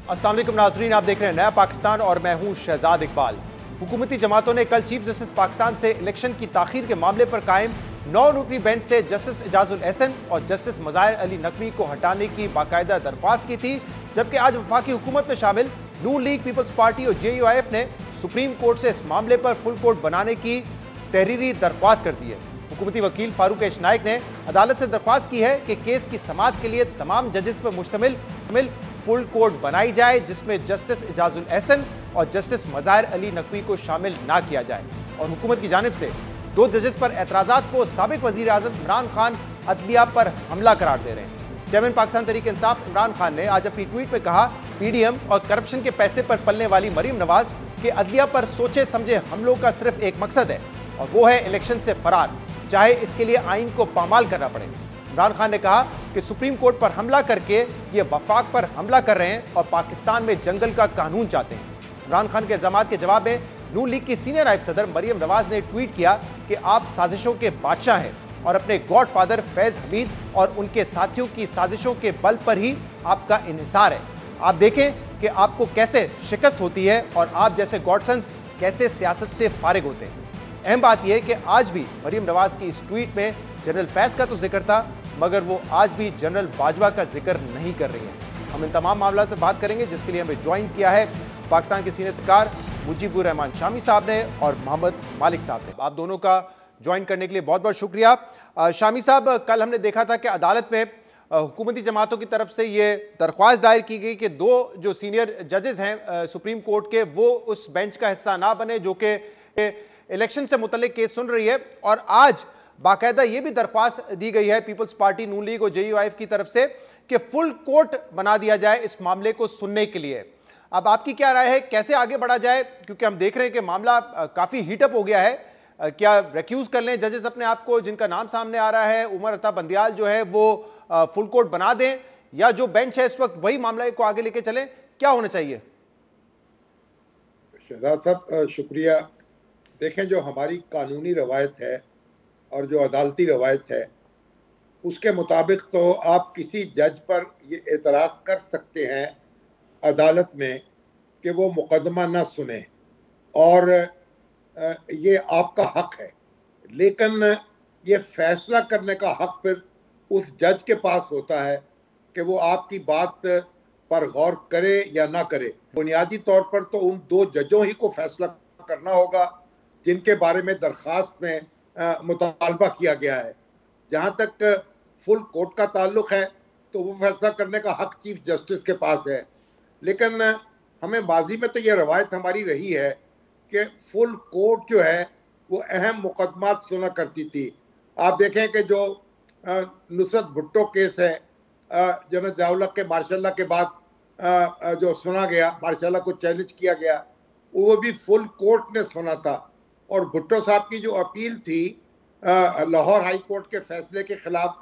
अस्सलाम वालेकुम नाजरीन, आप देख रहे हैं नया पाकिस्तान और मैं हूं शहजाद इकबाल। हुकूमती जमातों ने कल चीफ जस्टिस पाकिस्तान से इलेक्शन की ताखीर के मामले पर कायम 9 रुकनी बेंच से जस्टिस इजाजुल एहसन और जस्टिस मज़ाहिर अली नकवी को हटाने की बाकायदा दरख्वास्त की थी, जबकि आज वफाकी हुकूमत में शामिल नून लीग, पीपल्स पार्टी और JUIF ने सुप्रीम कोर्ट से इस मामले पर फुल कोर्ट बनाने की तहरीरी दरख्वास्त कर दी है। हुकूमती वकील फारूक एश नाइक ने अदालत से दरख्वास्त की है कि केस की समाअत के लिए तमाम जजेस पर मुश्तमिल फुल कोर्ट बनाई जाए, जिसमें जस्टिस इजाजुल एहसन और जस्टिस मज़ाहिर अली नकवी को शामिल ना किया जाए। और हुकूमत की जानिब से 2 जजेस पर एतराज़ात को साबिक वज़ीर आज़म इमरान खान अदलिया पर हमला करार दे रहे हैं। चेयरमैन पाकिस्तान तहरीक इंसाफ इमरान खान ने आज अपनी ट्वीट में कहा, PDM और करप्शन के पैसे पर पलने वाली मरीम नवाज के अदलिया पर सोचे समझे हमलों का सिर्फ एक मकसद है और वो है इलेक्शन से फरार, चाहे इसके लिए आइन को पामाल करना पड़े। इमरान खान ने कहा कि सुप्रीम कोर्ट पर हमला करके ये वफाक पर हमला कर रहे हैं और पाकिस्तान में जंगल का कानून चाहते हैं। इमरान खान के इल्जामात के जवाब में नून लीग की सीनियर नायब सदर मरियम नवाज ने ट्वीट किया कि आप साजिशों के बादशाह हैं और अपने गॉडफादर फैज हमीद और उनके साथियों की साजिशों के बल पर ही आपका इन्हिसार है। आप देखें कि आपको कैसे शिकस्त होती है और आप जैसे गॉडसन्स कैसे सियासत से फारिग होते हैं। अहम बात यह है कि आज भी मरियम नवाज की इस ट्वीट में जनरल फैज का तो जिक्र था, मगर वो आज भी जनरल बाजवा का जिक्र नहीं कर रही है। हम इन तमाम मामलों पर बात करेंगे, जिसके लिए हमें ज्वाइन किया है पाकिस्तान के सीनियर सरकार मुजीबुर रहमान शामी साहब ने और मोहम्मद मालिक साहब ने। आप दोनों का ज्वाइन करने के लिए बहुत बहुत शुक्रिया। शामी साहब, कल हमने देखा था कि अदालत में हुकूमती जमातों की तरफ से ये दरख्वास्त दायर की गई कि 2 जो सीनियर जजेस हैं सुप्रीम कोर्ट के, वो उस बेंच का हिस्सा ना बने जो कि इलेक्शन से मुतल्लिक केस सुन रही है। और आज बाकायदा ये भी दरख्वास्त दी गई है पीपल्स पार्टी, नून लीग और JUIF की तरफ से कि फुल कोर्ट बना दिया जाए इस मामले को सुनने के लिए। अब आपकी क्या राय है, कैसे आगे बढ़ा जाए, क्योंकि हम देख रहे हैं कि मामला काफ़ी हीटअप हो गया है। क्या रिक्यूज कर लें जजेस अपने आप को जिनका नाम सामने आ रहा है, उमर अता बंदियाल जो है वो फुल कोर्ट बना दें, या जो बेंच है इस वक्त वही मामले को आगे लेके चलें? क्या होना चाहिए? शहजाद साहब शुक्रिया। देखें, जो हमारी कानूनी रवायत है और जो अदालती रवायत है, उसके मुताबिक तो आप किसी जज पर ये एतराज़ कर सकते हैं अदालत में कि वो मुकदमा ना सुने, और ये आपका हक है। लेकिन ये फैसला करने का हक फिर उस जज के पास होता है कि वो आपकी बात पर गौर करे या ना करे। बुनियादी तौर पर तो उन 2 जजों ही को फैसला करना होगा जिनके बारे में दरख्वास्त में मुतालबा किया गया है। जहाँ तक फुल कोर्ट का ताल्लुक है तो वो फैसला करने का हक चीफ जस्टिस के पास है। लेकिन हमें माजी में तो ये रवायत हमारी रही है कि फुल कोर्ट जो है वो अहम मुकदमात सुना करती थी। आप देखें कि जो नुसरत भुट्टो केस है, जनरल ज़ियाउल हक के मार्शल के बाद जो सुना गया, मार्शल को चैलेंज किया गया, वो भी फुल कोर्ट ने सुना था। और भुट्टो साहब की जो अपील थी लाहौर हाई कोर्ट के फैसले के खिलाफ,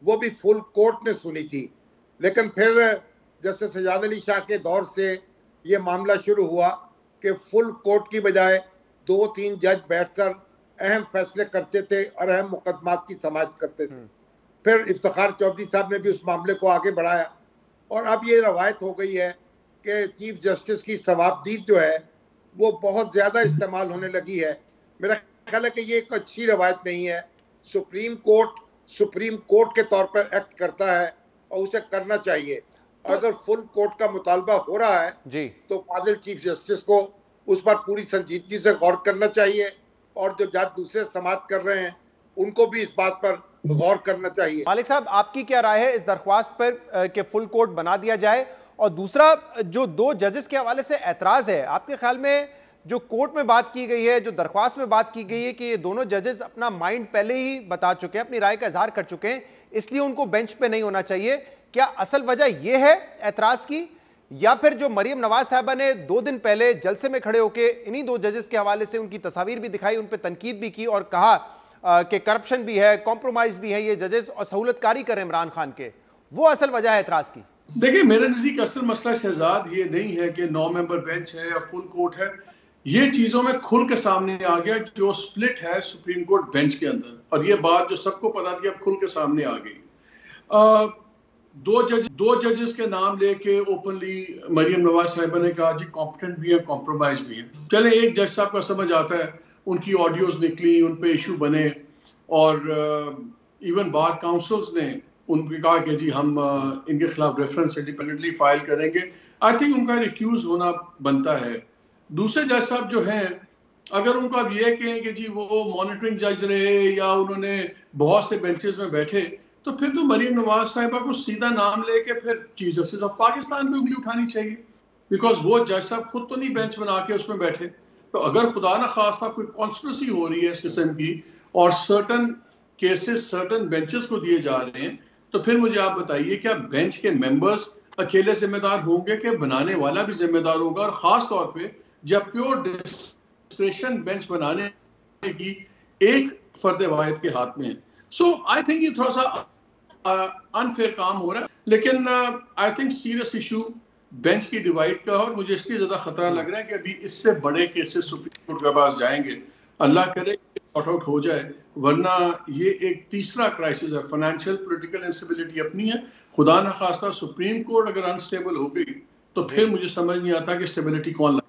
वो भी फुल कोर्ट ने सुनी थी। लेकिन फिर जस्टिस सजाद अली शाह के दौर से ये मामला शुरू हुआ कि फुल कोर्ट की बजाय 2-3 जज बैठकर अहम फैसले करते थे और अहम मुकदमात की समाअत करते थे। फिर इफ्तिखार चौधरी साहब ने भी उस मामले को आगे बढ़ाया और अब ये रवायत हो गई है कि चीफ जस्टिस की सवाबदीद जो है वो बहुत ज़्यादा इस्तेमाल होने लगी है। मेरा ख्याल है कि ये एक अच्छी रवायत नहीं है। सुप्रीम कोर्ट के तौर पर एक्ट करता है और उसे करना चाहिए। अगर फुल कोर्ट का मुतालबा हो रहा है जी, तो फाजिल चीफ जस्टिस को उस पर पूरी संजीदगी से गौर करना चाहिए और जो जज दूसरे समाअत कर रहे हैं उनको भी इस बात पर गौर करना चाहिए। मालिक साहब, आपकी क्या राय है इस दरख्वास्त पर कि फुल कोर्ट बना दिया जाए? और दूसरा, जो 2 जजेस के हवाले से एतराज़ है, आपके ख्याल में जो कोर्ट में बात की गई है, जो दरख्वास्त में बात की गई है कि ये दोनों जजेस अपना माइंड पहले ही बता चुके हैं, अपनी राय का इजहार कर चुके हैं, इसलिए उनको बेंच पे नहीं होना चाहिए, क्या असल वजह यह है एतराज़ की, या फिर जो मरियम नवाज साहबा ने 2 दिन पहले जलसे में खड़े होकर इन्हीं 2 जजेस के हवाले से उनकी तस्वीर भी दिखाई, उन पर तनकीद भी की और कहा कि करप्शन भी है, कॉम्प्रोमाइज भी है ये जजेस और सहूलतकारी करें इमरान खान के, वो असल वजह है एतराज़ की? देखिए, मेरे नज़दीक असल मसला शहजाद ये नहीं है कि 9 मेंबर बेंच है या फुल कोर्ट है। ये चीज़ों में खुल के सामने आ गया जो स्प्लिट है सुप्रीम कोर्ट बेंच के अंदर, और ये बात जो सबको पता थी अब खुल के सामने आ गई। दो जजेस के नाम लेके ओपनली मरियम नवाज साहिबा ने कहा जी कॉम्पिटेंट भी है, कॉम्प्रोमाइज भी है। चले एक जज साहब का समझ आता है, उनकी ऑडियोज निकली, उन पे इशू बने और इवन बार काउंसिल्स ने उनके कहा कि जी हम इनके खिलाफ रेफरेंस इंडिपेंडेंटली फाइल करेंगे। आई थिंक उनका रिक्यूज होना बनता है। दूसरे जज साहब जो हैं, अगर उनको अब ये कहें कि जी वो मॉनिटरिंग जज रहे या उन्होंने बहुत से बेंचेस में बैठे, तो फिर तो मरीम नवाज साहिबा को सीधा नाम लेके फिर चीफ जस्टिस ऑफ पाकिस्तान पे उंगली उठानी चाहिए, बिकॉज वो जज साहब खुद तो नहीं बेंच बना के उसमें बैठे। तो अगर खुदा ना खास्ता कोई कॉन्स्पिरेसी हो रही है इस किस्म की और सर्टन केसेस सर्टन बेंचेस को दिए जा रहे हैं, तो फिर मुझे आप बताइए क्या बेंच के मेंबर्स अकेले जिम्मेदार होंगे कि बनाने वाला भी जिम्मेदार होगा? और खास तौर पे जब प्योर डिस्क्रिशन बेंच बनाने की एक फर्द वाहिद के हाथ में है। सो आई थिंक ये थोड़ा सा अनफेयर काम हो रहा है, लेकिन I think serious issue bench की डिवाइड का, और मुझे इसलिए ज्यादा खतरा लग रहा है कि अभी इससे बड़े केसेस सुप्रीम कोर्ट के पास जाएंगे। अल्लाह करे सॉर्ट आउट हो जाए, वरना ये एक तीसरा क्राइसिस है। फाइनेंशियल पॉलिटिकल इंस्टेबिलिटी अपनी है, खुदा न खास्ता सुप्रीम कोर्ट अगर अनस्टेबल हो गई तो फिर मुझे समझ नहीं आता कि स्टेबिलिटी कौन लाए।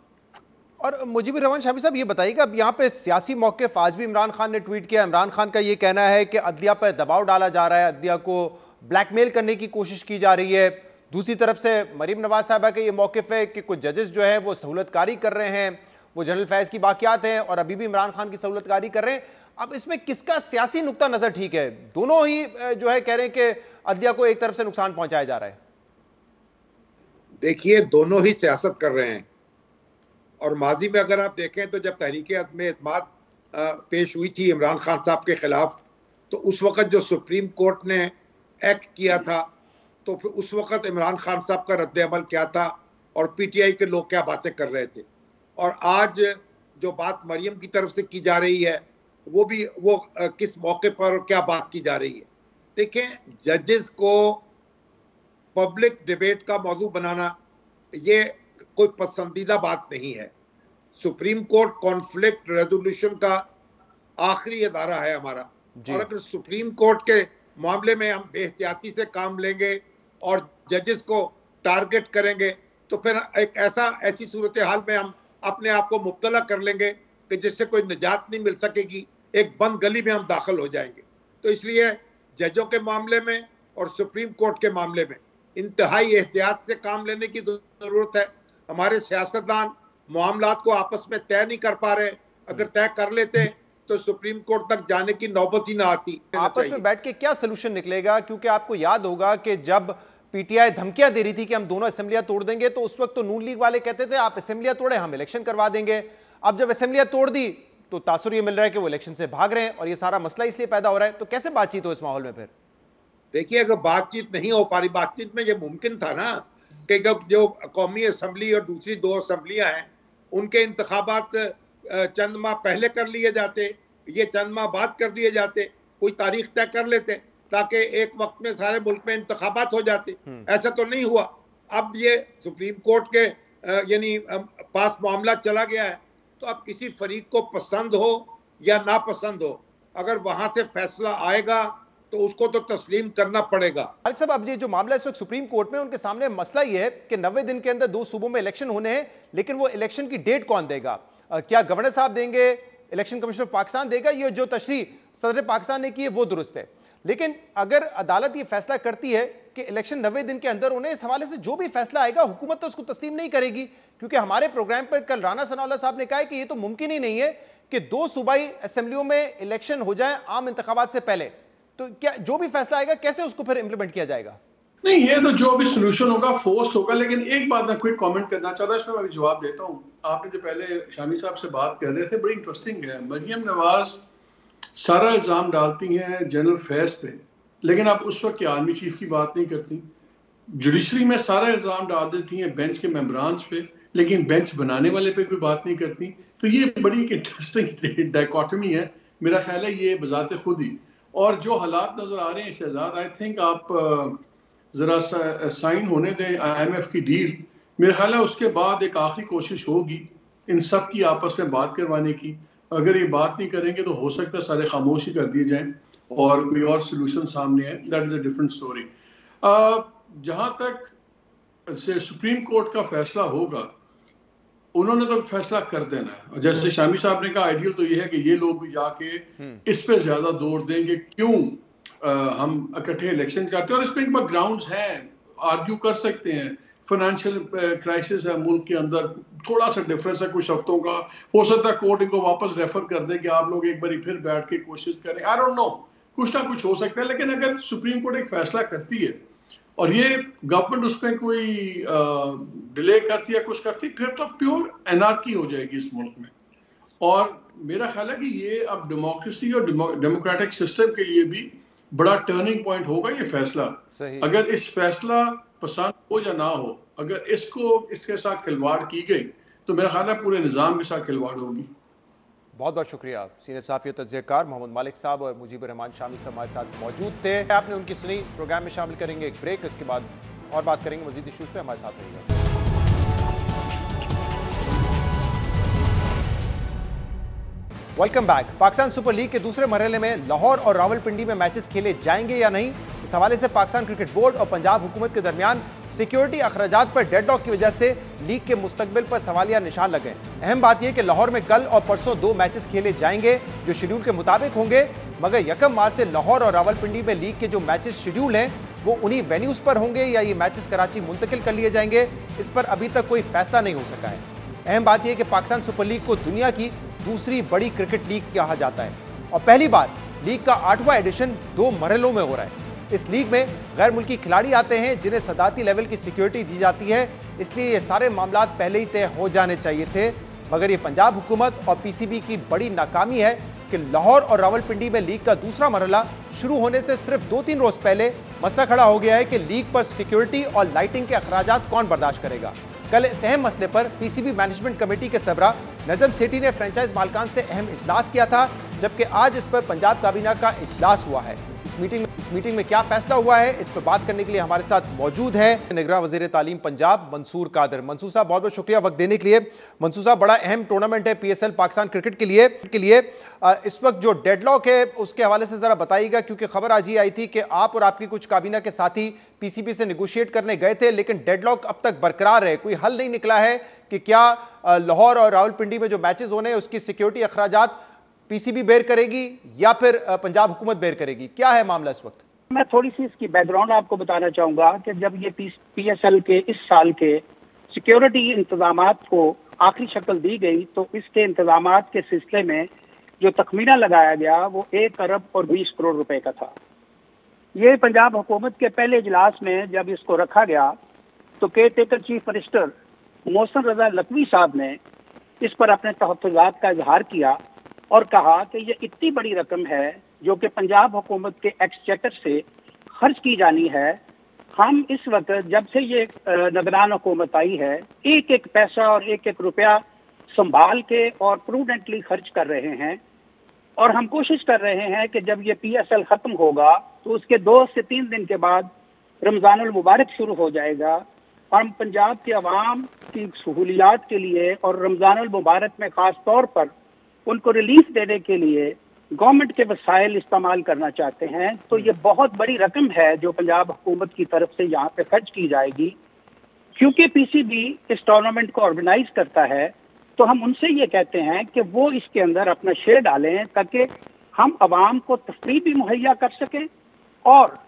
और मुजीब रहमान शामी साहब ये बताइएगा, अब यहाँ पे सियासी मौक़िफ़ आज भी इमरान खान ने ट्वीट किया। इमरान खान का ये कहना है कि अदलिया पर दबाव डाला जा रहा है, अदलिया को ब्लैकमेल करने की कोशिश की जा रही है। दूसरी तरफ से मरीम नवाज साहिबा का ये मौक़िफ़ है कि कुछ जजेस जो हैं वो सहूलतकारी कर रहे हैं, वो जनरल फैज़ की बाक़ियात हैं और अभी भी इमरान खान की सहूलतकारी कर रहे हैं। अब इसमें किसका सियासी नुक्ता नज़र ठीक है? दोनों ही जो है कह रहे हैं कि अदलिया को एक तरफ से नुकसान पहुंचाया जा रहा है। देखिए, दोनों ही सियासत कर रहे हैं, और माजी में अगर आप देखें तो जब तहरीक अदम एतमाद पेश हुई थी इमरान खान साहब के खिलाफ, तो उस वक़्त जो सुप्रीम कोर्ट ने एक्ट किया था, तो फिर उस वक़्त इमरान खान साहब का रद्द अमल क्या था और पीटीआई के लोग क्या बातें कर रहे थे। और आज जो बात मरियम की तरफ से की जा रही है, वो भी किस मौके पर क्या बात की जा रही है। देखें, जजेस को पब्लिक डिबेट का मौजू बनाना ये कोई पसंदीदा बात नहीं है। सुप्रीम कोर्ट कॉन्फ्लिक्ट रेजोल्यूशन का आखिरी अदारा है हमारा, और अगर सुप्रीम कोर्ट के मामले में हम बेहतियाती से काम लेंगे और जजेस को टारगेट करेंगे, तो फिर एक ऐसी सूरत हाल में हम अपने आप को मुब्तला कर लेंगे कि जिससे कोई निजात नहीं मिल सकेगी, एक बंद गली में हम दाखिल हो जाएंगे। तो इसलिए जजों के मामले में और सुप्रीम कोर्ट के मामले में इंतहाई एहतियात से काम लेने की जरूरत है। हमारे सियासतदान मामलात को आपस में तय नहीं कर पा रहे, अगर तय कर लेते तो सुप्रीम कोर्ट तक जाने की नौबत ही ना आती। आपस में बैठ के क्या सलूशन निकलेगा? क्योंकि आपको याद होगा कि जब पीटीआई धमकियां दे रही थी कि हम दोनों असेंबलियां तोड़ देंगे, तो उस वक्त तो नून लीग वाले कहते थे आप असेंबलियां तोड़े हम इलेक्शन करवा देंगे। अब जब असेंबलियां तोड़ दी तो तासुर ये मिल रहा है कि वो इलेक्शन से भाग रहे हैं, और ये सारा मसला इसलिए पैदा हो रहा है। तो कैसे बातचीत हो इस माहौल में? फिर देखिए, अगर बातचीत नहीं हो पा रही, बातचीत में ये मुमकिन था ना कि जो कौमी असम्बली और दूसरी दो असम्बलियां हैं उनके इंतखाबात चंद माह पहले कर लिए जाते, ये चंद माह बाद कर दिए जाते, कोई तारीख तय कर लेते ताकि एक वक्त में सारे मुल्क में इंतखाबात हो जाते। ऐसा तो नहीं हुआ। अब ये सुप्रीम कोर्ट के यानी पास मामला चला गया है, तो अब किसी फरीक को पसंद हो या नापसंद हो, अगर वहां से फैसला आएगा तो उसको तो तस्लीम करना पड़ेगा। खालिद साहब, अब ये जो मामला इस वक्त सुप्रीम कोर्ट में, उनके सामने मसला ये है कि 90 दिन के अंदर 2 सूबों में इलेक्शन होने हैं, लेकिन वो इलेक्शन की डेट कौन देगा? क्या गवर्नर साहब देंगे, इलेक्शन कमीशन ऑफ पाकिस्तान देगा? ये जो तशरीह सदर पाकिस्तान ने की है वो दुरुस्त है, लेकिन अगर अदालत ये फैसला करती है कि इलेक्शन 90 दिन के अंदर होने, इस हवाले से जो भी फैसला आएगा हुकूमत तो उसको तस्लीम नहीं करेगी, क्योंकि हमारे प्रोग्राम पर कल राना सनाउल्लाह साहब ने कहा है कि ये तो मुमकिन ही नहीं है कि 2 सूबाई असेंबलियों में इलेक्शन हो जाए आम इंतखाबात से पहले। तो क्या जो भी फैसला आएगा कैसे उसको फिर इंप्लीमेंट किया जाएगा? नहीं, ये तो जो भी सोल्यूशन होगा फोर्स होगा। लेकिन एक बात मैं क्विक कमेंट करना चाह रहा हूँ, इसमें मैं जवाब देता हूँ। आपने जो पहले शामी साहब से बात कर रहे थे, बड़ी इंटरेस्टिंग है। मरियम नवाज सारा इल्ज़ाम डालती हैं जनरल फैज़ पे, लेकिन आप उस वक्त आर्मी चीफ की बात नहीं करती। जुडिशरी में सारा इल्ज़ाम डाल देती हैं बेंच के मेंबरान पे, लेकिन बेंच बनाने वाले पे कोई बात नहीं करती। तो ये बड़ी एक इंटरेस्टिंग डायकोटमी है, मेरा ख्याल है ये बजाते खुद ही। और जो हालात नजर आ रहे हैं शहजाद, आई थिंक आप जरा साइन होने दें IMF की डील, मेरे ख्याल है उसके बाद एक आखिरी कोशिश होगी इन सब की आपस में बात करवाने की। अगर ये बात नहीं करेंगे तो हो सकता है सारे खामोशी कर दिए जाएं और कोई और सोल्यूशन सामने है, that is a different story. जहां तक से सुप्रीम कोर्ट का फैसला होगा, उन्होंने तो फैसला कर देना है। जैसे शामी साहब ने कहा, आइडियल तो ये है कि ये लोग भी जाके इस पे ज्यादा जोर देंगे, क्यों हम इकट्ठे इलेक्शन करते हैं, और इस पे एक बार ग्राउंड्स हैं, आर्ग्यू कर सकते हैं। फाइनेंशियल क्राइसिस है मुल्क के अंदर, थोड़ा सा डिफरेंस है कुछ हफ्तों का, हो सकता है कोर्ट इनको वापस रेफर कर दे कि आप लोग एक बार फिर बैठ के कोशिश करें। आई डोंट नो, कुछ ना कुछ हो सकता है। लेकिन अगर सुप्रीम कोर्ट एक फैसला करती है और ये गवर्नमेंट उस पर कोई डिले करती है, कुछ करती, फिर तो प्योर एनार्की हो जाएगी इस मुल्क में। और मेरा ख्याल है कि ये अब डेमोक्रेसी और डेमोक्रेटिक सिस्टम के लिए भी बड़ा टर्निंग पॉइंट होगा ये फैसला। अगर इस फैसला पसंद हो या ना हो, अगर इसके साथ खिलवाड़ की गई तो मेरा ख्याल है पूरे निज़ाम के साथ खिलवाड़ होगी। बहुत बहुत शुक्रिया। सीनियर सहाफ़ी और तज्ज़ियाकार मोहम्मद मालिक साहब और मुजीबर रहमान शामी साहब हमारे साथ मौजूद थे। आपने उनकी सुनी, प्रोग्राम में शामिल करेंगे एक ब्रेक, इसके बाद और बात करेंगे मज़ीद इश्यूज़ पे। हमारे साथ रहिएगा। Welcome back. Pakistan super league के दूसरे मरहले में लाहौर और रावलपिंडी में मैचेस खेले जाएंगे या नहीं, इस हवाले से पाकिस्तान क्रिकेट बोर्ड और पंजाब हुकूमत के दरमियान सिक्योरिटी अखराजात पर डेडलॉक की वजह से लीग के मुस्तकबिल पर सवालिया निशान लगे। अहम बात यह कि लाहौर में कल और परसों 2 मैचेस खेले जाएंगे जो शेड्यूल के मुताबिक होंगे, मगर 1 मार्च से लाहौर और रावलपिंडी में लीग के जो मैचेस शेड्यूल हैं वो उन्हीं वेन्यूज पर होंगे या ये मैचेस कराची मुंतकिल कर लिए जाएंगे, इस पर अभी तक कोई फैसला नहीं हो सका है। अहम बात यह कि पाकिस्तान सुपर लीग को दुनिया की दूसरी बड़ी क्रिकेट लीग कहा जाता है और पहली बार लीग का 8वां एडिशन 2 मरहलों में हो रहा है। इस लीग में गैर मुल्की खिलाड़ी आते हैं जिन्हें सदाती लेवल की सिक्योरिटी दी जाती है, इसलिए ये सारे मामला पहले ही तय हो जाने चाहिए थे। मगर ये पंजाब हुकूमत और पीसीबी की बड़ी नाकामी है कि लाहौर और रावलपिंडी में लीग का दूसरा मरहला शुरू होने से सिर्फ 2-3 रोज पहले मसला खड़ा हो गया है कि लीग पर सिक्योरिटी और लाइटिंग के अखराजात कौन बर्दाश्त करेगा। कल इस अहम मसले पर पीसीबी मैनेजमेंट कमेटी के सरबराह नजम सेठी ने फ्रेंचाइज मालिकान से अहम इजलास किया था, जबकि आज इस पर पंजाब काबीना का इजलास हुआ है। इस मीटिंग में क्या फैसला हुआ है, इस पर बात करने के लिए हमारे साथ मौजूद है निगरान वजीर तालीम पंजाब मंसूर कादर। मंसूर साहब, बहुत बहुत शुक्रिया वक्त देने के लिए। मंसूर साहब, बड़ा अहम टूर्नामेंट है पीएसएल पाकिस्तान क्रिकेट के लिए इस वक्त जो डेडलॉक है उसके हवाले से जरा बताइएगा, क्योंकि खबर आज ही आई थी कि आप और आपकी कुछ काबीना के साथी पीसीबी से नेगोशिएट करने गए थे, लेकिन डेडलॉक अब तक बरकरार है, कोई हल नहीं निकला है कि क्या लाहौर और रावलपिंडी में जो मैचेस होने हैं उसकी सिक्योरिटी अखराजात पीसीबी बेयर करेगी या फिर पंजाब हुकूमत बेयर करेगी, क्या है मामला इस वक्त? मैं थोड़ी सी इसकी बैकग्राउंड आपको बताना चाहूंगा कि जब ये पीएसएल के इस साल के सिक्योरिटी इंतजामात को आखिरी शक्ल दी गई तो इसके इंतजामात के सिलसिले में जो तखमीना लगाया गया वो 1 अरब और 20 करोड़ रुपए का था। ये पंजाब हुकूमत के पहले इजलास में जब इसको रखा गया तो caretaker chief minister Mohsin Raza Naqvi साहब ने इस पर अपने तहफ़्फ़ुज़ात का इजहार किया और कहा कि ये इतनी बड़ी रकम है जो कि पंजाब हुकूमत के एक्सचेकर से खर्च की जानी है। हम इस वक्त जब से ये निगरान हुकूमत आई है एक एक पैसा और एक एक रुपया संभाल के और प्रूडेंटली खर्च कर रहे हैं, और हम कोशिश कर रहे हैं कि जब ये पीएसएल ख़त्म होगा तो उसके 2 से 3 दिन के बाद रमज़ानुल मुबारक शुरू हो जाएगा। हम पंजाब के अवाम की सहूलियात के लिए और रमज़ानुल मुबारक में ख़ास तौर पर उनको रिलीफ देने के लिए गवर्नमेंट के वसाइल इस्तेमाल करना चाहते हैं। तो ये बहुत बड़ी रकम है जो पंजाब हुकूमत की तरफ से यहाँ पे खर्च की जाएगी। क्योंकि पीसीबी इस टूर्नामेंट को ऑर्गेनाइज करता है तो हम उनसे ये कहते हैं कि वो इसके अंदर अपना शेयर डालें ताकि हम अवाम को तफरीह भी मुहैया कर सकें और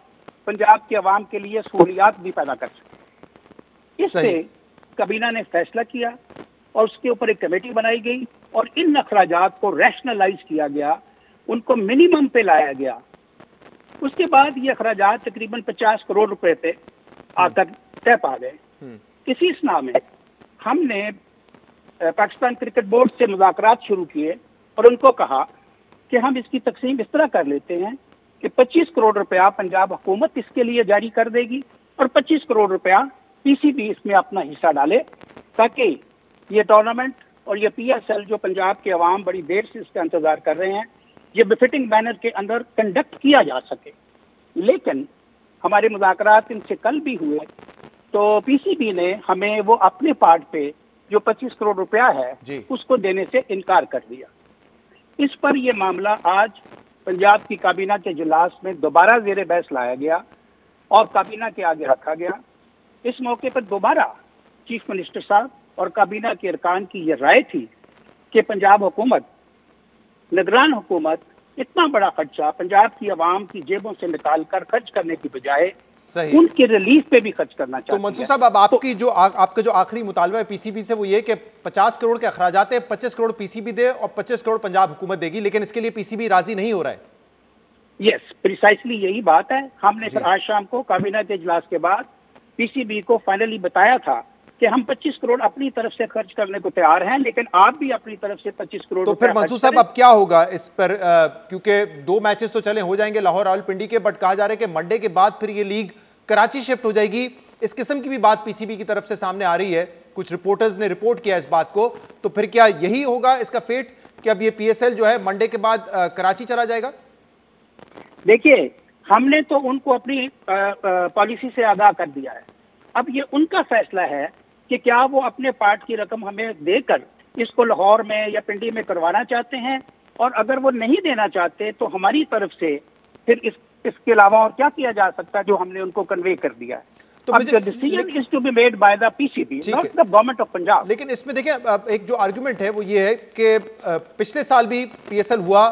पंजाब के अवाम के लिए सहूलियात भी पैदा कर सकें। इससे काबीना ने फैसला किया और उसके ऊपर एक कमेटी बनाई गई और इन अखराजात को रैशनलाइज किया गया, उनको मिनिमम पे लाया गया। उसके बाद ये अखराजात तकरीबन 50 करोड़ रुपए पे आकर तय पा गए। इसी स्ना में हमने पाकिस्तान क्रिकेट बोर्ड से मुज़ाकरात शुरू किए और उनको कहा कि हम इसकी तकसीम इस तरह कर लेते हैं कि 25 करोड़ रुपया पंजाब हुकूमत इसके लिए जारी कर देगी और 25 करोड़ रुपया पीसीबी इसमें अपना हिस्सा डाले ताकि ये टूर्नामेंट और ये पीएसएल जो पंजाब के अवाम बड़ी देर से इसका इंतजार कर रहे हैं ये बेफिटिंग बैनर के अंदर कंडक्ट किया जा सके। लेकिन हमारे मुज़ाकरात इनसे कल भी हुए तो पीसीबी ने हमें वो अपने पार्ट पे जो 25 करोड़ रुपया है उसको देने से इनकार कर दिया। इस पर यह मामला आज पंजाब की काबीना के इजलास में दोबारा ज़ेरे बहस लाया गया और काबीना के आगे रखा गया। इस मौके पर दोबारा चीफ मिनिस्टर साहब और काबीना के अरकान की यह राय थी कि पंजाब हुकूमत, निगरान हुकूमत इतना बड़ा खर्चा पंजाब की आवाम की जेबों से निकाल कर खर्च करने की बजाय उनके रिलीफ पे भी खर्च करना चाहती है। तो मंसूर साहब, अब आपका जो आखिरी मुतालबा है पीसीबी से वो ये कि 50 करोड़ के अखराजात है, 25 करोड़ पीसीबी दे और 25 करोड़ पंजाब हुकूमत देगी, लेकिन इसके लिए पीसीबी राजी नहीं हो रहा है। यस, प्रिसाइसली यही बात है। हमने फिर आज शाम को काबीना के इजलास के बाद पीसीबी को फाइनली बताया था कि हम 25 करोड़ अपनी तरफ से खर्च करने को तैयार हैं, लेकिन आप भी अपनी तरफ से 25 करोड़। तो फिर मंसूर साहब अब क्या होगा इस पर, क्योंकि 2 मैचेस तो चले हो जाएंगे लाहौर रावलपिंडी के, बट कहा जा रहा है कि मंडे के बाद फिर ये लीग कराची शिफ्ट हो जाएगी। इस किस्म की भी बात पीसीबी की तरफ से सामने आ रही है, कुछ रिपोर्टर्स ने रिपोर्ट किया इस बात को। तो फिर क्या यही होगा इसका फेट कि अब ये पीएसएल जो है मंडे के बाद कराची चला जाएगा? देखिए, हमने तो उनको अपनी पॉलिसी से आगाह कर दिया है। अब ये उनका फैसला है कि क्या वो अपने पार्ट की रकम हमें देकर इसको लाहौर में या पिंडी में करवाना चाहते हैं, और अगर वो नहीं देना चाहते तो हमारी तरफ से फिर इसके अलावा और क्या किया जा सकता है जो हमने उनको कन्वे कर दिया है। तो decision is to be made by the PCB, not the government of Punjab. लेकिन इसमें देखिए एक जो आर्गुमेंट है वो ये है कि पिछले साल भी पीएसएल हुआ,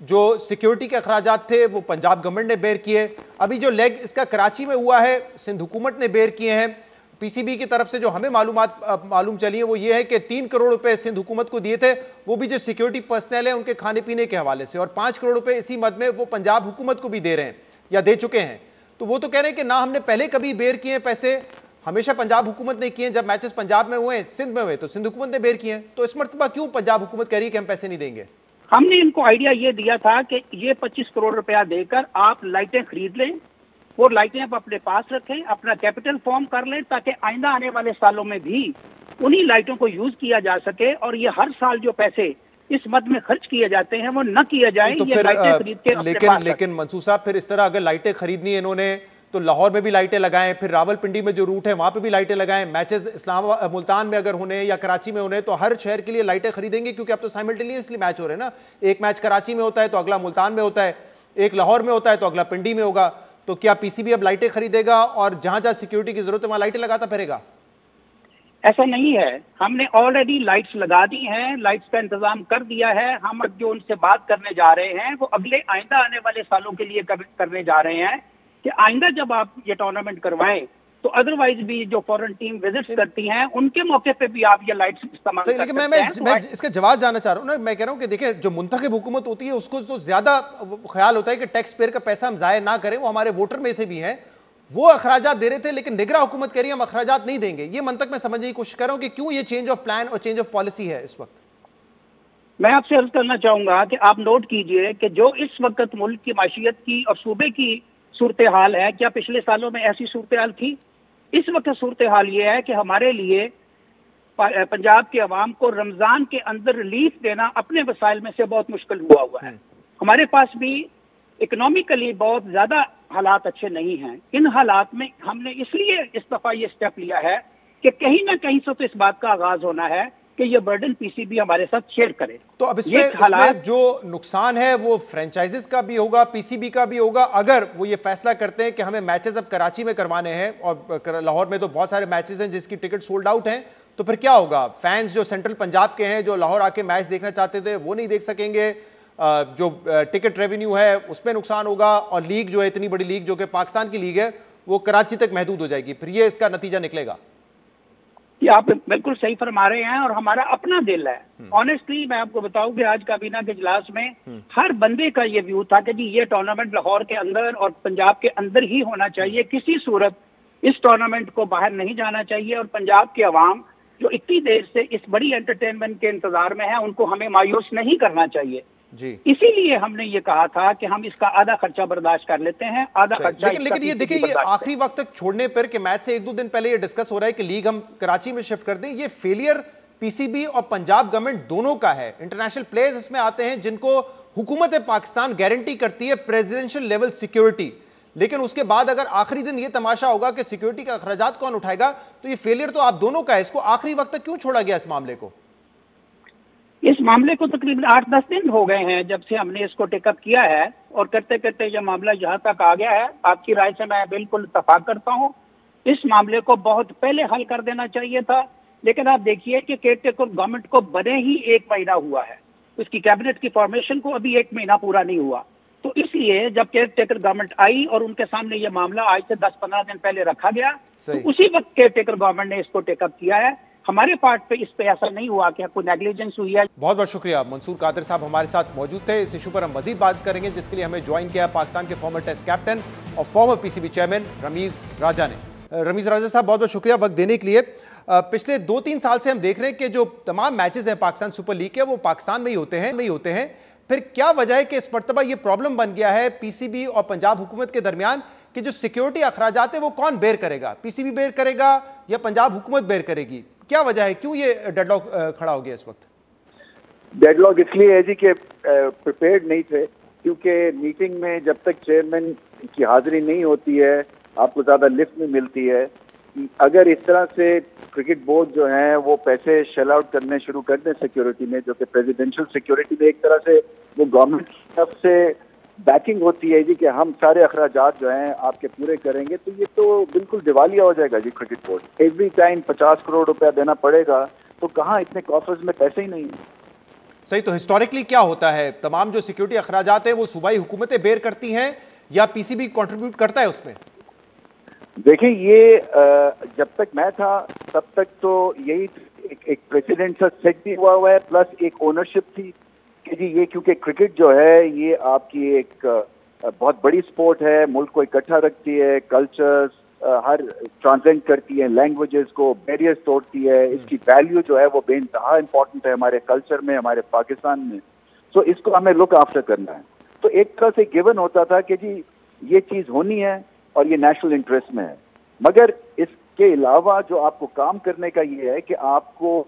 जो सिक्योरिटी के अखराजात थे वो पंजाब गवर्नमेंट ने बेयर किए। अभी जो लेग इसका कराची में हुआ है सिंध हुकूमत ने बेयर किए हैं। पीसीबी की तरफ से जो हमें मालूम चली है वो ये है कि 3 करोड़ रुपए सिंध हुकूमत को दिए थे, वो भी जो सिक्योरिटी पर्सनल है उनके खाने पीने के हवाले से, और 5 करोड़ रुपए इसी मद में वो पंजाब हुकूमत को भी दे रहे हैं या दे चुके हैं। तो वो तो कह रहे हैं कि ना हमने पहले कभी बेयर किए हैं पैसे, हमेशा पंजाब हुकूमत ने किए हैं। जब मैचेस पंजाब में हुए, सिंध में हुए, तो सिंध हुकूमत ने बेयर किए हैं। तो इस मरतबा क्यों पंजाब हुकूमत कह रही है कि हम पैसे नहीं देंगे? हमने इनको आइडिया ये दिया था कि ये 25 करोड़ रुपया देकर आप लाइटें खरीद लें, वो लाइटें आप अपने पास रखें, अपना कैपिटल फॉर्म कर लें, ताकि आइंदा आने वाले सालों में भी उन्हीं लाइटों को यूज किया जा सके, और ये हर साल जो पैसे इस मद में खर्च किए जाते हैं वो न किए जाए। तो ये लाइटें खरीद के लेकिन मंसूर साहब, फिर इस तरह अगर लाइटें खरीदनी है इन्होंने तो लाहौर में भी लाइटें लगाएं, फिर रावलपिंडी में जो रूट है वहां पे भी लाइटें लगाएं। मैचेस इस्लामाबाद मुल्तान में अगर होने या कराची में होने तो हर शहर के लिए लाइटें खरीदेंगे, क्योंकि अब तो साइमल्टेनियसली मैच हो रहे हैं ना। एक मैच कराची में होता है तो अगला मुल्तान में होता है, एक लाहौर में होता है तो अगला पिंडी में होगा। तो क्या पीसीबी अब लाइटें खरीदेगा और जहां जहां सिक्योरिटी की जरूरत है वहां लाइटें लगाता फिरेगा? ऐसा नहीं है, हमने ऑलरेडी लाइट्स लगा दी हैं, लाइट्स का इंतजाम कर दिया है। हम अब जो उनसे बात करने जा रहे हैं वो अगले आइंदा आने वाले सालों के लिए करने जा रहे हैं कि आइंदा जब आप ये टूर्नामेंट करवाएं तो अदरवाइज भी जो फॉरेन टीम विजिट्स करती हैं उनके मौके पे भी आप ये लाइट्स इस्तेमाल कर सकते हैं। मैं इसका जवाब जानना चाह रहा हूँ ना। मैं कह रहा हूँ कि देखिए, जो मुंतखब हुकूमत होती है उसको तो ज्यादा ख्याल होता है कि टैक्स पेयर का पैसा हम जाया ना करें, वो हमारे वोटर में से भी हैं, वो अखराजात दे रहे थे, लेकिन निगरान हुकूमत कह रही है हम अखराजात नहीं देंगे। ये मंतक मैं समझने की कोशिश कर रहा हूँ कि क्यों ये चेंज ऑफ प्लान और चेंज ऑफ पॉलिसी है इस वक्त। मैं आपसे अर्ज करना चाहूंगा कि आप नोट कीजिए कि जो इस वक्त मुल्क की माशियत की और सूबे की सूरत हाल है, क्या पिछले सालों में ऐसी सूरत हाल थी? इस वक्त सूरत हाल ये है कि हमारे लिए पंजाब के अवाम को रमजान के अंदर रिलीफ देना अपने वसाइल में से बहुत मुश्किल हुआ है। हमारे पास भी इकोनॉमिकली बहुत ज्यादा हालात अच्छे नहीं हैं। इन हालात में हमने इसलिए इस दफा ये स्टेप लिया है कि कहीं ना कहीं से तो इस बात का आगाज होना है कि ये बर्डन पीसीबी हमारे साथ शेयर करे। तो अब इसमें जो नुकसान है वो फ्रेंचाइजीज का भी होगा, पीसीबी का भी होगा। अगर वो ये फैसला करते हैं कि हमें मैचेस अब कराची में करवाने हैं और लाहौर में तो बहुत सारे मैचेस हैं जिसकी टिकट सोल्ड आउट हैं, तो फिर क्या होगा? फैंस जो सेंट्रल पंजाब के हैं जो लाहौर आके मैच देखना चाहते थे वो नहीं देख सकेंगे, जो टिकट रेवेन्यू है उसमें नुकसान होगा, और लीग जो है इतनी बड़ी लीग जो कि पाकिस्तान की लीग है वो कराची तक महदूद हो जाएगी। फिर ये इसका नतीजा निकलेगा। ये आप बिल्कुल सही फरमा रहे हैं और हमारा अपना दिल है। ऑनेस्टली मैं आपको बताऊं कि आज काबीना के इजलास में हर बंदे का ये व्यू था कि जी ये टूर्नामेंट लाहौर के अंदर और पंजाब के अंदर ही होना चाहिए, किसी सूरत इस टूर्नामेंट को बाहर नहीं जाना चाहिए। और पंजाब के अवाम जो इतनी देर से इस बड़ी एंटरटेनमेंट के इंतजार में है उनको हमें मायूस नहीं करना चाहिए जी। इसीलिए हमने ये कहा था कि हम इसका आधा खर्चा बर्दाश्त कर लेते हैं, आधा खर्चा। लेकिन ये देखिए, ये आखिरी वक्त तक छोड़ने पर कि मैच से 1-2 दिन पहले ये डिस्कस हो रहा है कि लीग हम कराची में शिफ्ट कर दें, ये फेलियर पीसीबी और पंजाब गवर्नमेंट दोनों का है। इंटरनेशनल प्लेयर्स इसमें आते हैं जिनको हुकूमत पाकिस्तान गारंटी करती है प्रेसिडेंशियल लेवल सिक्योरिटी, लेकिन उसके बाद अगर आखिरी दिन ये तमाशा होगा कि सिक्योरिटी का अखराजात कौन उठाएगा, तो ये फेलियर तो आप दोनों का है। इसको आखिरी वक्त तक क्यों छोड़ा गया इस मामले को? इस मामले को तकरीबन 8-10 दिन हो गए हैं जब से हमने इसको टेकअप किया है, और करते करते ये मामला यहाँ तक आ गया है। आपकी राय से मैं बिल्कुल इत्तेफाक करता हूँ, इस मामले को बहुत पहले हल कर देना चाहिए था। लेकिन आप देखिए कि केयरटेकर गवर्नमेंट को बने ही 1 महीना हुआ है, उसकी कैबिनेट की फॉर्मेशन को अभी 1 महीना पूरा नहीं हुआ। तो इसलिए जब केयरटेकर गवर्नमेंट आई और उनके सामने ये मामला आज से 10-15 दिन पहले रखा गया, तो उसी वक्त केयरटेकर गवर्नमेंट ने इसको टेकअप किया है। हमारे पार्ट पे इस पे ऐसा नहीं हुआ कि कोई नेग्लिजेंस हुई है। बहुत बहुत शुक्रिया। मंसूर कादिर साहब हमारे साथ मौजूद थे। इस इशू पर हम मजीद बात करेंगे, जिसके लिए हमें ज्वाइन किया पाकिस्तान के फॉर्मर टेस्ट कैप्टन और फॉर्मर पीसीबी चेयरमैन रमीज राजा ने। रमीज राजा साहब, बहुत बहुत शुक्रिया वक्त देने के लिए। पिछले 2-3 साल से हम देख रहे हैं कि जो तमाम मैचेस हैं पाकिस्तान सुपर लीग के, वो पाकिस्तान में ही होते हैं। फिर क्या वजह है कि इस मरतबा ये प्रॉब्लम बन गया है पीसीबी और पंजाब हुकूमत के दरमियान कि जो सिक्योरिटी अखराजात है वो कौन बेयर करेगा? पीसीबी बेयर करेगा या पंजाब हुकूमत बेयर करेगी? क्या वजह है, क्यों ये डेडलॉक खड़ा हो गया इस वक्त? डेडलॉक इसलिए है जी कि प्रिपेयर्ड नहीं थे, क्योंकि मीटिंग में जब तक चेयरमैन की हाजिरी नहीं होती है आपको ज़्यादा लिफ्ट नहीं मिलती है। अगर इस तरह से क्रिकेट बोर्ड जो है वो पैसे शेल आउट करने शुरू कर दें सिक्योरिटी में, जो कि प्रेसिडेंशियल सिक्योरिटी में एक तरह से वो गवर्नमेंट की तरफ से बैकिंग होती है जी कि हम सारे अखराजात जो हैं आपके पूरे करेंगे, तो ये तो बिल्कुल दिवालिया हो जाएगा जी cricket board. Every time 50 crore रुपया देना पड़ेगा, तो कहाँ इतने कॉफर्स में पैसे ही नहीं है। सही, तो हिस्टोरिकली क्या होता है? तमाम जो सिक्योरिटी अखराजात हैं वो सूबाई हुकूमतें बेयर करती हैं या पीसीबी कंट्रीब्यूट करता है उसमें? देखिए, ये जब तक मैं था तब तक तो यही एक प्रेसिडेंट सा सेट भी हुआ है, प्लस एक ओनरशिप थी कि जी ये क्योंकि क्रिकेट जो है ये आपकी एक बहुत बड़ी स्पोर्ट है, मुल्क को इकट्ठा रखती है, कल्चर्स हर ट्रांसजेंड करती है, लैंग्वेजेस को बैरियर्स तोड़ती है, इसकी वैल्यू जो है वो बेइंतहा इंपॉर्टेंट है हमारे कल्चर में, हमारे पाकिस्तान में। तो इसको हमें लुक आफ्टर करना है। तो एक तरह से गिवन होता था कि जी ये चीज़ होनी है और ये नेशनल इंटरेस्ट में है। मगर इसके अलावा जो आपको काम करने का ये है कि आपको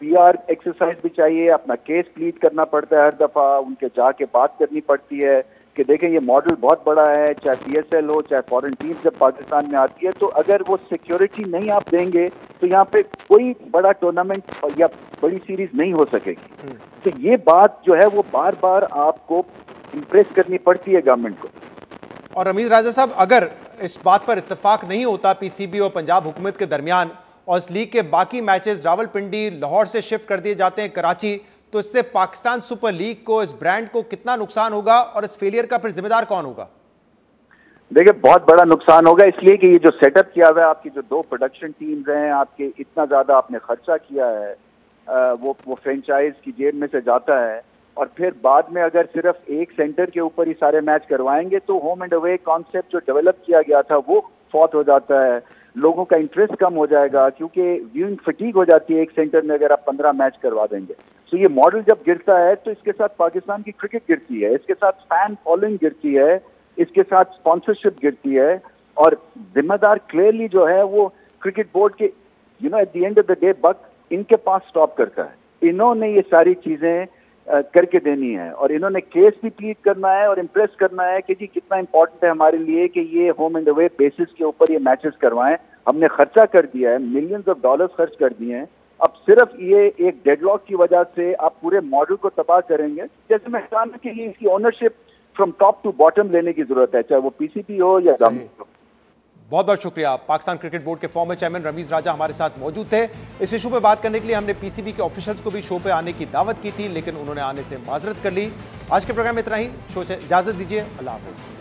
पीआर एक्सरसाइज भी चाहिए, अपना केस प्लीड करना पड़ता है हर दफ़ा, उनके जाके बात करनी पड़ती है कि देखें ये मॉडल बहुत बड़ा है, चाहे पीएसएल हो चाहे फॉरेन टीम जब पाकिस्तान में आती है, तो अगर वो सिक्योरिटी नहीं आप देंगे तो यहाँ पे कोई बड़ा टूर्नामेंट या बड़ी सीरीज नहीं हो सकेगी। तो ये बात जो है वो बार बार आपको इम्प्रेस करनी पड़ती है गवर्नमेंट को। और रमीज राजा साहब, अगर इस बात पर इत्तेफाक नहीं होता पीसीबी और पंजाब हुकूमत के दरमियान और इस लीग के बाकी मैचेस रावलपिंडी लाहौर से शिफ्ट कर दिए जाते हैं कराची, तो इससे पाकिस्तान सुपर लीग को, इस ब्रांड को कितना नुकसान होगा और इस फेलियर का फिर जिम्मेदार कौन होगा? देखिए, बहुत बड़ा नुकसान होगा, इसलिए कि ये जो सेटअप किया हुआ है, आपकी जो 2 प्रोडक्शन टीम्स हैं, आपके इतना ज्यादा आपने खर्चा किया है, वो फ्रेंचाइज की जेब में से जाता है, और फिर बाद में अगर सिर्फ एक सेंटर के ऊपर ही सारे मैच करवाएंगे तो होम एंड अवे कॉन्सेप्ट जो डेवलप किया गया था वो फॉट हो जाता है, लोगों का इंटरेस्ट कम हो जाएगा, क्योंकि व्यूइंग फटीग हो जाती है एक सेंटर में अगर आप 15 मैच करवा देंगे। तो ये मॉडल जब गिरता है तो इसके साथ पाकिस्तान की क्रिकेट गिरती है, इसके साथ फैन फॉलोइंग गिरती है, इसके साथ स्पॉन्सरशिप गिरती है, और जिम्मेदार क्लियरली जो है वो क्रिकेट बोर्ड के at the end of the day buck इनके पास स्टॉप करता है। इन्होंने ये सारी चीजें करके देनी है, और इन्होंने केस भी प्लीड करना है और इम्प्रेस करना है कि जी कितना इंपॉर्टेंट है हमारे लिए कि ये होम एंड अवे बेसिस के ऊपर ये मैचेस करवाएं। हमने खर्चा कर दिया है, मिलियंस ऑफ डॉलर्स खर्च कर दिए हैं, अब सिर्फ ये एक डेडलॉक की वजह से आप पूरे मॉडल को तबाह करेंगे। जैसे मैं कहा कि ये इसकी ownership from top to bottom लेने की जरूरत है, चाहे वो पीसीबी हो या गवर्नमेंट हो। बहुत बहुत शुक्रिया। पाकिस्तान क्रिकेट बोर्ड के फॉर्मर चेयरमैन रमीज राजा हमारे साथ मौजूद थे। इस इशू पर बात करने के लिए हमने पीसीबी के ऑफिशियल्स को भी शो पे आने की दावत की थी, लेकिन उन्होंने आने से माजरत कर ली। आज के प्रोग्राम में इतना ही। शो से इजाजत दीजिए। अल्लाह हाफिज।